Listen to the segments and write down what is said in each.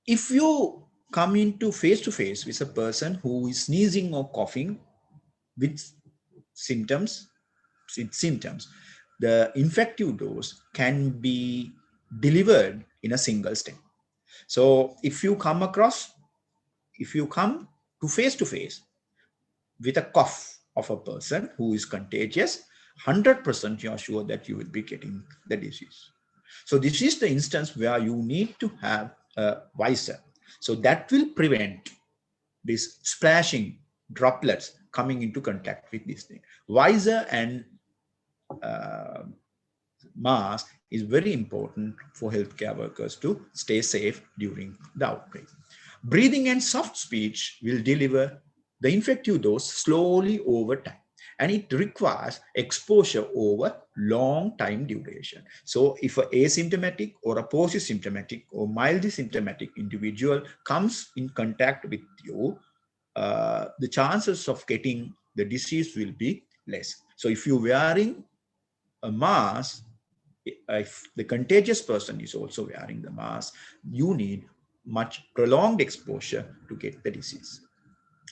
If you come into face to face with a person who is sneezing or coughing with symptoms, the infective dose can be delivered in a single step. So if you come to face with a cough of a person who is contagious, 100% you are sure that you will be getting the disease. So this is the instance where you need to have a visor. So that will prevent this splashing droplets coming into contact with this thing. Visor and uh, mask is very important for healthcare workers to stay safe during the outbreak. Breathing and soft speech will deliver the infective dose slowly over time, and it requires exposure over long time duration. So if an asymptomatic or a post-symptomatic or mildly symptomatic individual comes in contact with you, the chances of getting the disease will be less. So if you're wearing a mask, if the contagious person is also wearing the mask, you need much prolonged exposure to get the disease.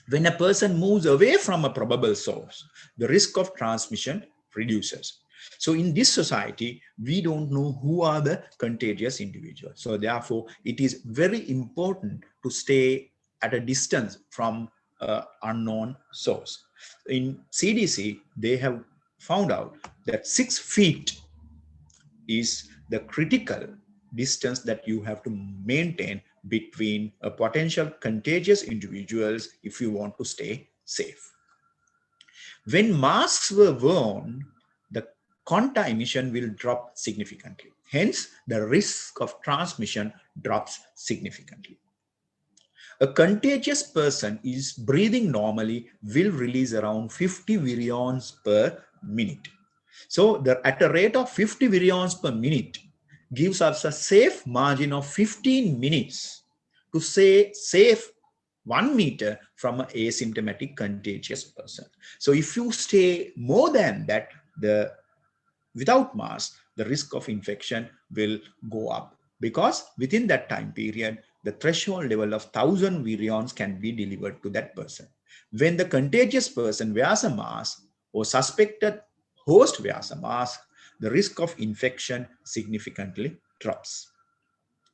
When a person moves away from a probable source, the risk of transmission reduces. So in this society, we don't know who are the contagious individuals. So therefore, it is very important to stay at a distance from an unknown source. In CDC, they have found out that 6 feet is the critical distance that you have to maintain between a potential contagious individuals if you want to stay safe. When masks were worn, the contact emission will drop significantly. Hence, the risk of transmission drops significantly. A contagious person is breathing normally will release around 50 virions per minute. So at a rate of 50 virions per minute gives us a safe margin of 15 minutes to say safe 1 meter from an asymptomatic contagious person. So if you stay more than that, without mask, the risk of infection will go up, because within that time period, the threshold level of 1000 virions can be delivered to that person. When the contagious person wears a mask or suspected host wears a mask, the risk of infection significantly drops.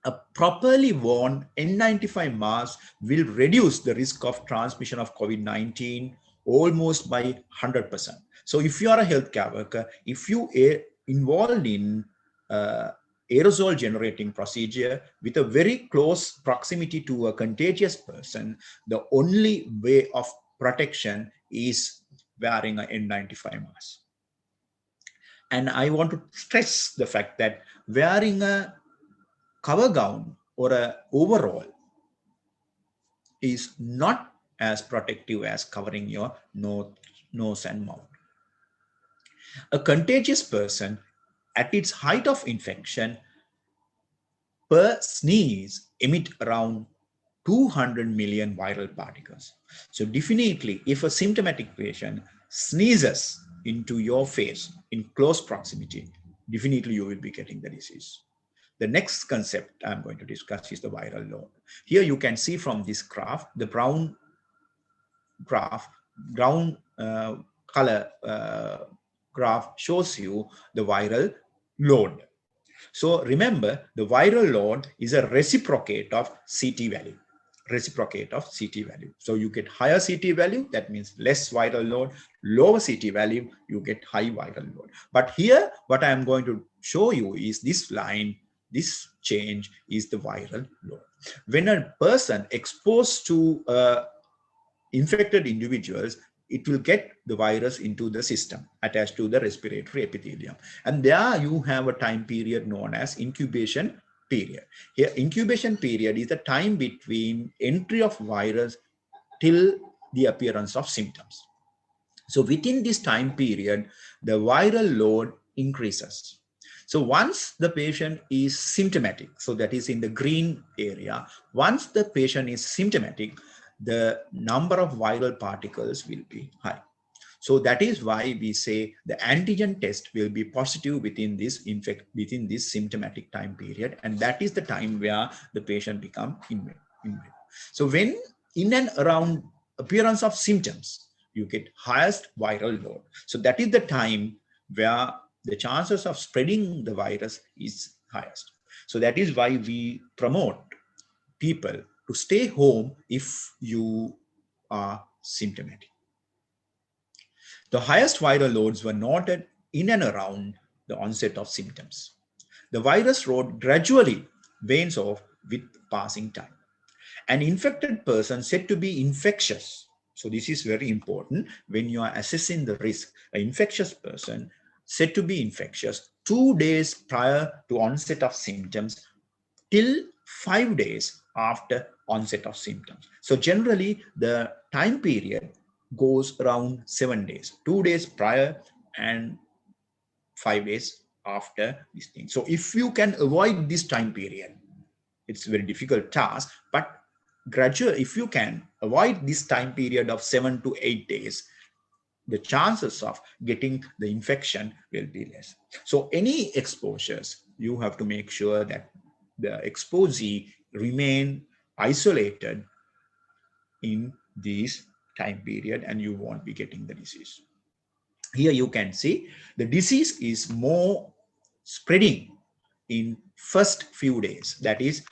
A properly worn N95 mask will reduce the risk of transmission of COVID-19 almost by 100%. So if you are a healthcare worker, if you are involved in aerosol generating procedure with a very close proximity to a contagious person, the only way of protection is wearing an N95 mask. And I want to stress the fact that wearing a cover gown or a overall is not as protective as covering your nose and mouth. A contagious person at its height of infection per sneeze emit around 200 million viral particles. So definitely, if a symptomatic patient sneezes into your face in close proximity, definitely you will be getting the disease. The next concept I'm going to discuss is the viral load. Here you can see from this graph, the brown color graph shows you the viral load. So remember, the viral load is a reciprocate of CT value. So you get higher CT value, that means less viral load. Lower CT value, you get high viral load. But here, what I am going to show you is this line. This change is the viral load. When a person exposed to infected individuals, it will get the virus into the system attached to the respiratory epithelium. And there you have a time period known as incubation period. Here, incubation period is the time between entry of virus till the appearance of symptoms. So within this time period, the viral load increases. So once the patient is symptomatic, so that is in the green area, once the patient is symptomatic, the number of viral particles will be high. So that is why we say the antigen test will be positive within this symptomatic time period, and that is the time where the patient become invalid. So when in and around appearance of symptoms, you get highest viral load. So that is the time where the chances of spreading the virus is highest. So that is why we promote people to stay home if you are symptomatic. The highest viral loads were noted in and around the onset of symptoms. The virus load gradually wanes off with passing time. An infected person said to be infectious. So this is very important when you are assessing the risk. An infectious person said to be infectious 2 days prior to onset of symptoms till 5 days after onset of symptoms. So generally the time period goes around 7 days, 2 days prior and 5 days after this thing. So if you can avoid this time period, it's a very difficult task, but gradually, if you can avoid this time period of 7 to 8 days, the chances of getting the infection will be less. So any exposures, you have to make sure that the exposee remain isolated in this time period and you won't be getting the disease. Here you can see the disease is more spreading in first few days, that is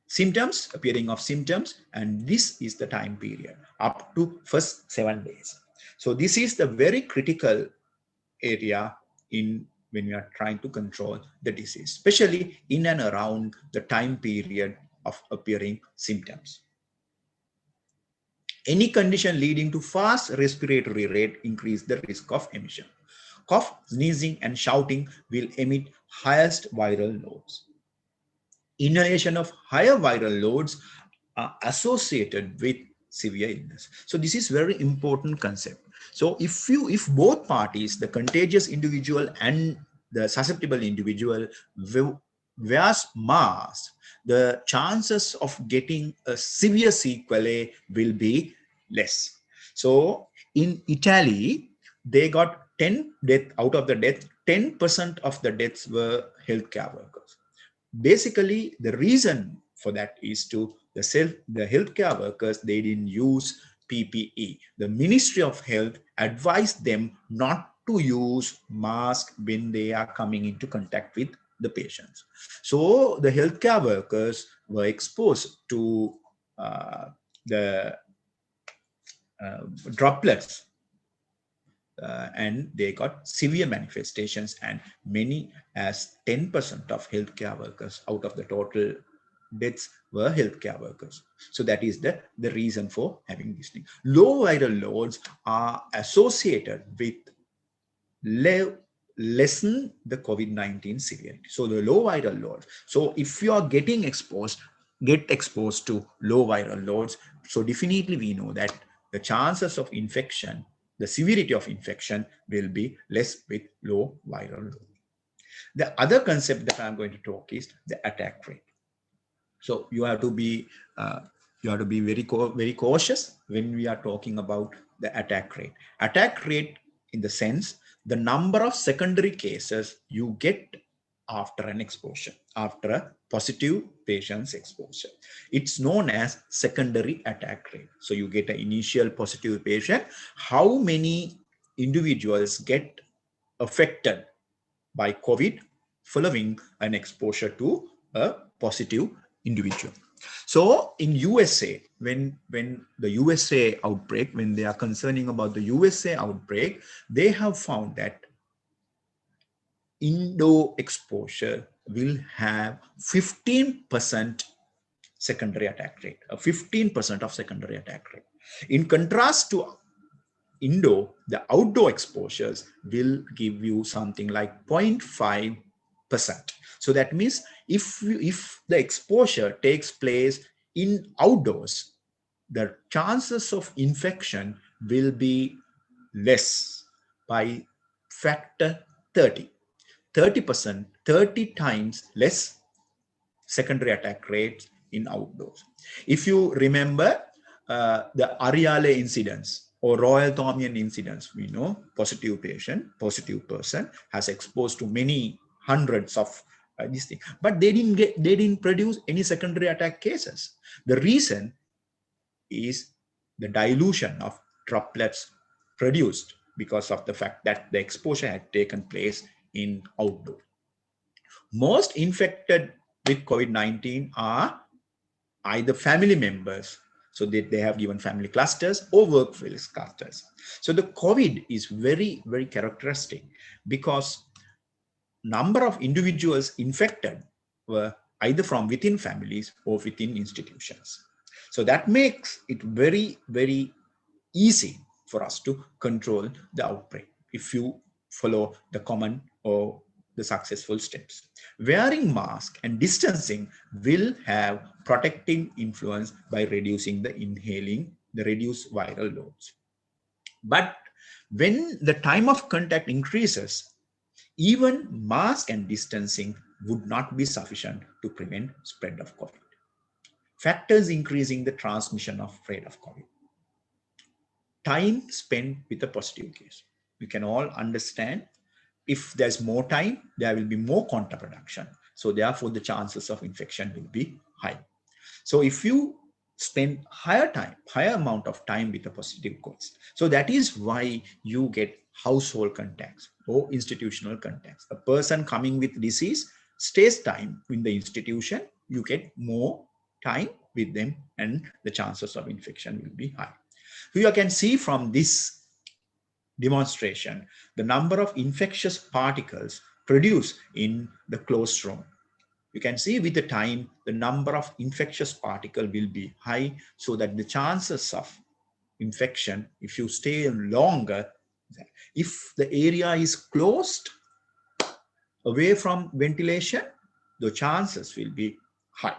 symptoms, appearing of symptoms, and this is the time period up to first 7 days. So this is the very critical area in when we are trying to control the disease, especially in and around the time period of appearing symptoms. Any condition leading to fast respiratory rate increase the risk of emission. Cough, sneezing, and shouting will emit highest viral loads. Inhalation of higher viral loads are associated with severe illness. So this is very important concept. So if both parties, the contagious individual and the susceptible individual, wears mask, the chances of getting a severe sequelae will be less. So in Italy, they got 10 death out of the death, 10% of the deaths were healthcare workers. Basically, the reason for that is the healthcare workers, they didn't use PPE. The Ministry of Health advised them not to use mask when they are coming into contact with the patients. So the healthcare workers were exposed to the droplets and they got severe manifestations, and many as 10% of healthcare workers out of the total deaths were healthcare workers. So that is the reason for having this thing. Low viral loads are associated with lessen the COVID-19 severity. So the low viral load. So if you are get exposed to low viral loads, so definitely we know that the chances of infection, the severity of infection will be less with low viral load. The other concept that I'm going to talk is the attack rate. So you have to be very cautious when we are talking about the attack rate. Attack rate in the sense the number of secondary cases you get after an exposure, after a positive patient's exposure. It's known as secondary attack rate. So you get an initial positive patient, how many individuals get affected by COVID following an exposure to a positive individual. So in USA, when the USA outbreak, when they are concerning about the USA outbreak, they have found that Indo exposure will have 15% secondary attack rate, a 15% of secondary attack rate. In contrast to Indo, the outdoor exposures will give you something like 0.5%. So that means if the exposure takes place in outdoors, the chances of infection will be less by factor 30. 30%, 30 times less secondary attack rates in outdoors. If you remember the Ariale incidents, or Royal Thomson incidents. We know positive person has exposed to many hundreds of these things, but they didn't produce any secondary attack cases. The reason is the dilution of droplets produced because of the fact that the exposure had taken place in outdoor. Most infected with COVID-19 are either family members, so they have given family clusters, or workplace clusters. So the COVID is very, very characteristic because number of individuals infected were either from within families or within institutions. So that makes it very, very easy for us to control the outbreak if you follow the common or the successful steps. Wearing mask and distancing will have protective influence by reducing the inhaling, the reduced viral loads. But when the time of contact increases, even mask and distancing would not be sufficient to prevent spread of COVID. Factors increasing the transmission of rate of COVID. Time spent with a positive case. We can all understand if there's more time, there will be more contact production. So therefore, the chances of infection will be high. So if you spend higher amount of time with a positive case, so that is why you get household contacts or institutional contacts. A person coming with disease stays time in the institution, you get more time with them and the chances of infection will be high. So you can see from this demonstration the number of infectious particles produced in the closed room. You can see with the time the number of infectious particles will be high, so that the chances of infection, if you stay longer, if the area is closed away from ventilation, the chances will be high.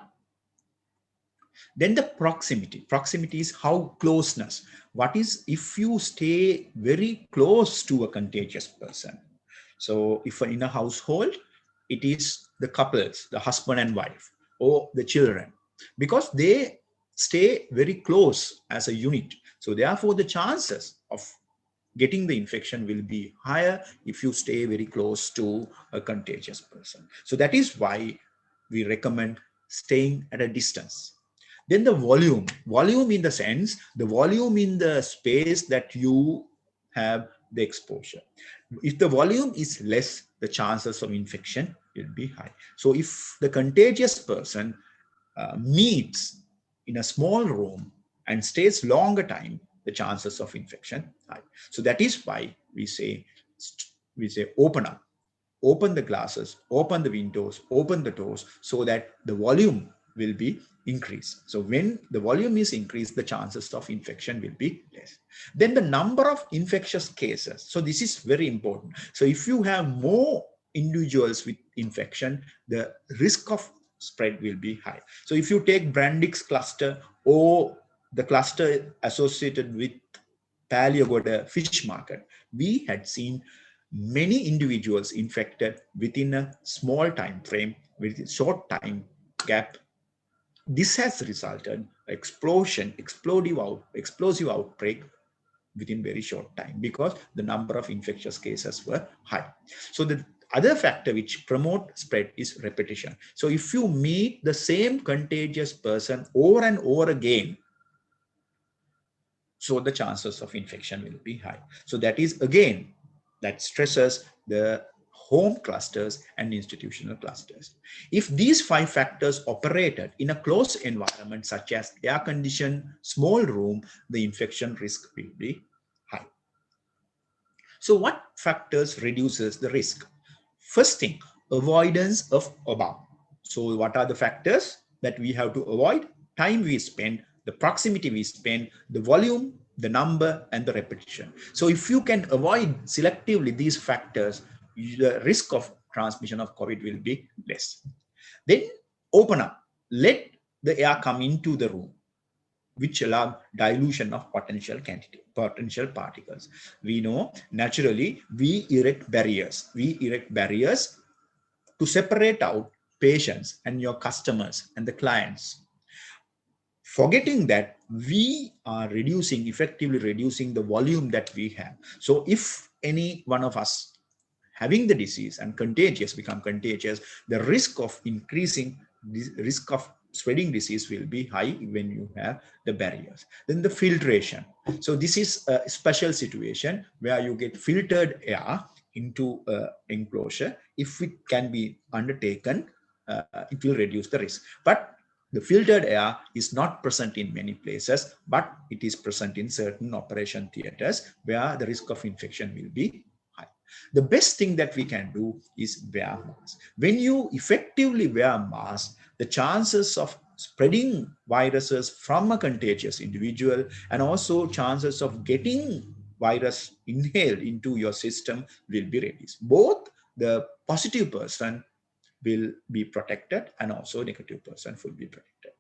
Then the proximity is how closeness. What is if you stay very close to a contagious person? So if in a household, it is the couples, the husband and wife, or the children, because they stay very close as a unit. So therefore, the chances of getting the infection will be higher if you stay very close to a contagious person. So that is why we recommend staying at a distance. Then the volume in the sense, the volume in the space that you have the exposure. If the volume is less, the chances of infection will be high. So if the contagious person meets in a small room and stays longer time, the chances of infection high. So that is why we say open up, open the glasses, open the windows, open the doors, so that the volume will be increased. So when the volume is increased, the chances of infection will be less. Then the number of infectious cases. So this is very important. So if you have more individuals with infection, the risk of spread will be high. So if you take Brandix cluster or the cluster associated with Paleogoda fish market, we had seen many individuals infected within a small time frame, with a short time gap. This has resulted explosive outbreak within very short time, because the number of infectious cases were high. So the other factor which promote spread is repetition. So if you meet the same contagious person over and over again, so the chances of infection will be high. So that is again, that stresses the home clusters and institutional clusters. If these 5 factors operated in a closed environment such as air-conditioned small room, the infection risk will be high. So what factors reduces the risk? First thing, avoidance of above. So what are the factors that we have to avoid? Time we spend, the proximity we spend, the volume, the number, and the repetition. So if you can avoid selectively these factors, the risk of transmission of COVID will be less. Then open up, let the air come into the room, which allow dilution of potential particles. We know naturally we erect barriers. To separate out patients and your customers and the clients forgetting that we are effectively reducing the volume that we have. So if any one of us having the disease and become contagious, the risk of increasing the risk of spreading disease will be high when you have the barriers. Then the filtration. So this is a special situation where you get filtered air into enclosure. If it can be undertaken, it will reduce the risk. But the filtered air is not present in many places, but it is present in certain operation theaters where the risk of infection will be high. The best thing that we can do is wear mask. When you effectively wear mask, the chances of spreading viruses from a contagious individual and also chances of getting virus inhaled into your system will be reduced. Both the positive person will be protected and also negative person will be protected.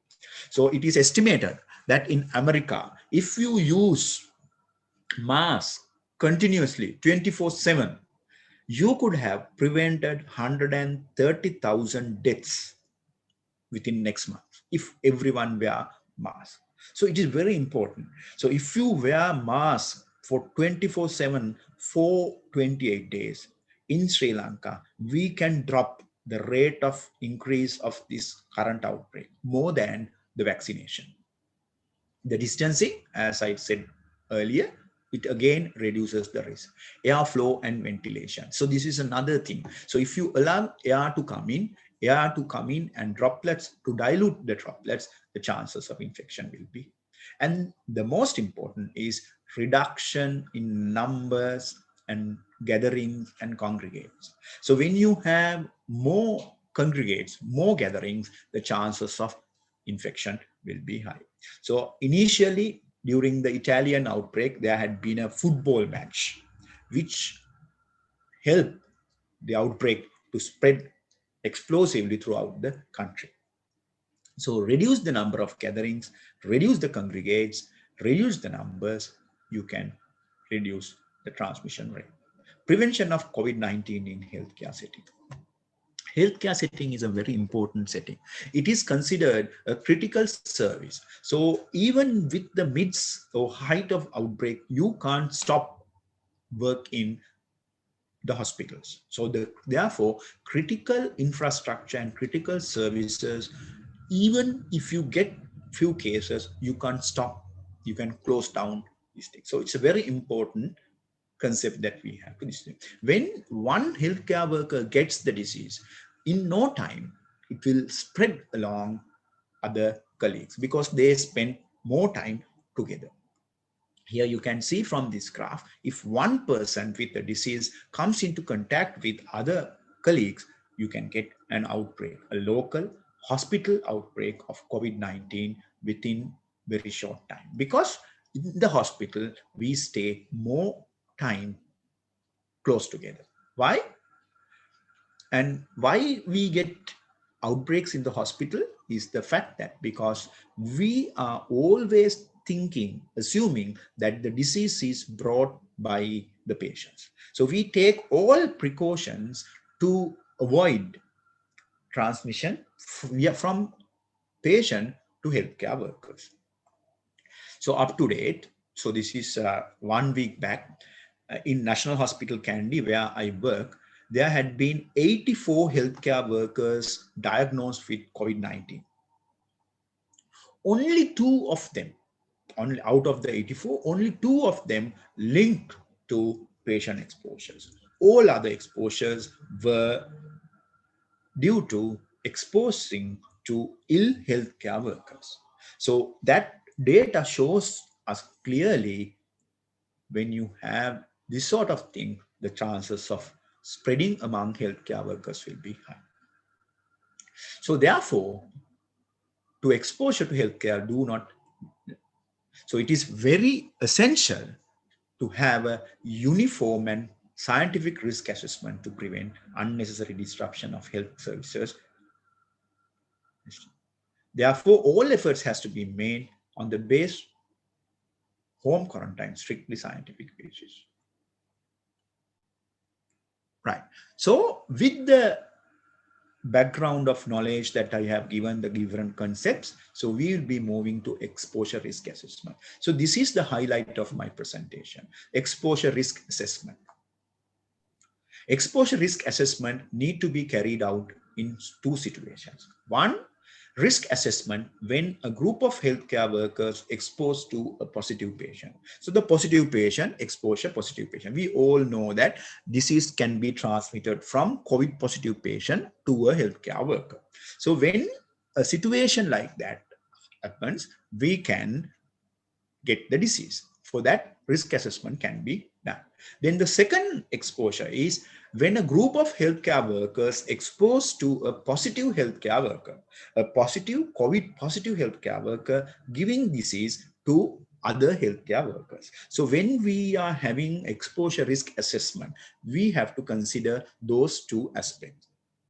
So it is estimated that in America, if you use mask continuously 24/7, you could have prevented 130,000 deaths within next month if everyone wear mask. So it is very important. So if you wear mask for 24/7 for 28 days in Sri Lanka, we can drop the rate of increase of this current outbreak more than the vaccination. The distancing, as I said earlier, it again reduces the risk. Airflow and ventilation. So this is another thing. So if you allow air to come in and droplets to dilute the droplets, the chances of infection will be. And the most important is reduction in numbers and gatherings and congregates. So when you have more congregates, more gatherings, the chances of infection will be high. So initially, during the Italian outbreak, there had been a football match, which helped the outbreak to spread explosively throughout the country. So reduce the number of gatherings, reduce the congregates, reduce the numbers, you can reduce the transmission rate. Prevention of COVID-19 in healthcare setting. Healthcare setting is a very important setting. It is considered a critical service. So even with the midst or height of outbreak, you can't stop work in the hospitals. So therefore, critical infrastructure and critical services, even if you get few cases, you can't stop, you can close down these things. So it's a very important concept that we have to this. When one healthcare worker gets the disease, in no time, it will spread along other colleagues because they spend more time together. Here you can see from this graph, if one person with the disease comes into contact with other colleagues, you can get an outbreak, a local hospital outbreak of COVID-19 within very short time. Because in the hospital, we stay more time close together. Why? And why we get outbreaks in the hospital is the fact that because we are always assuming that the disease is brought by the patients. So we take all precautions to avoid transmission from patient to healthcare workers. So up to date, so this is 1 week back, in National Hospital Kandy, where I work, there had been 84 healthcare workers diagnosed with COVID-19. Only two of them, only out of the 84, only two of them linked to patient exposures. All other exposures were due to exposing to ill healthcare workers. So that data shows us clearly when you have this sort of thing, the chances of spreading among healthcare workers will be high. So therefore, to exposure to healthcare do not. So it is very essential to have a uniform and scientific risk assessment to prevent unnecessary disruption of health services. Therefore, all efforts has to be made on the base home quarantine, strictly scientific basis. Right. So with the background of knowledge that I have given the different concepts. So we will be moving to exposure risk assessment. So this is the highlight of my presentation, exposure risk assessment. Exposure risk assessment need to be carried out in two situations. One, risk assessment when a group of healthcare workers exposed to a positive patient. So the positive patient, exposure positive patient. We all know that disease can be transmitted from COVID positive patient to a healthcare worker. So when a situation like that happens, we can get the disease. For that, risk assessment can be done. Then the second exposure is when a group of healthcare workers exposed to a positive healthcare worker, a positive COVID positive healthcare worker giving disease to other healthcare workers. So when we are having exposure risk assessment, we have to consider those two aspects.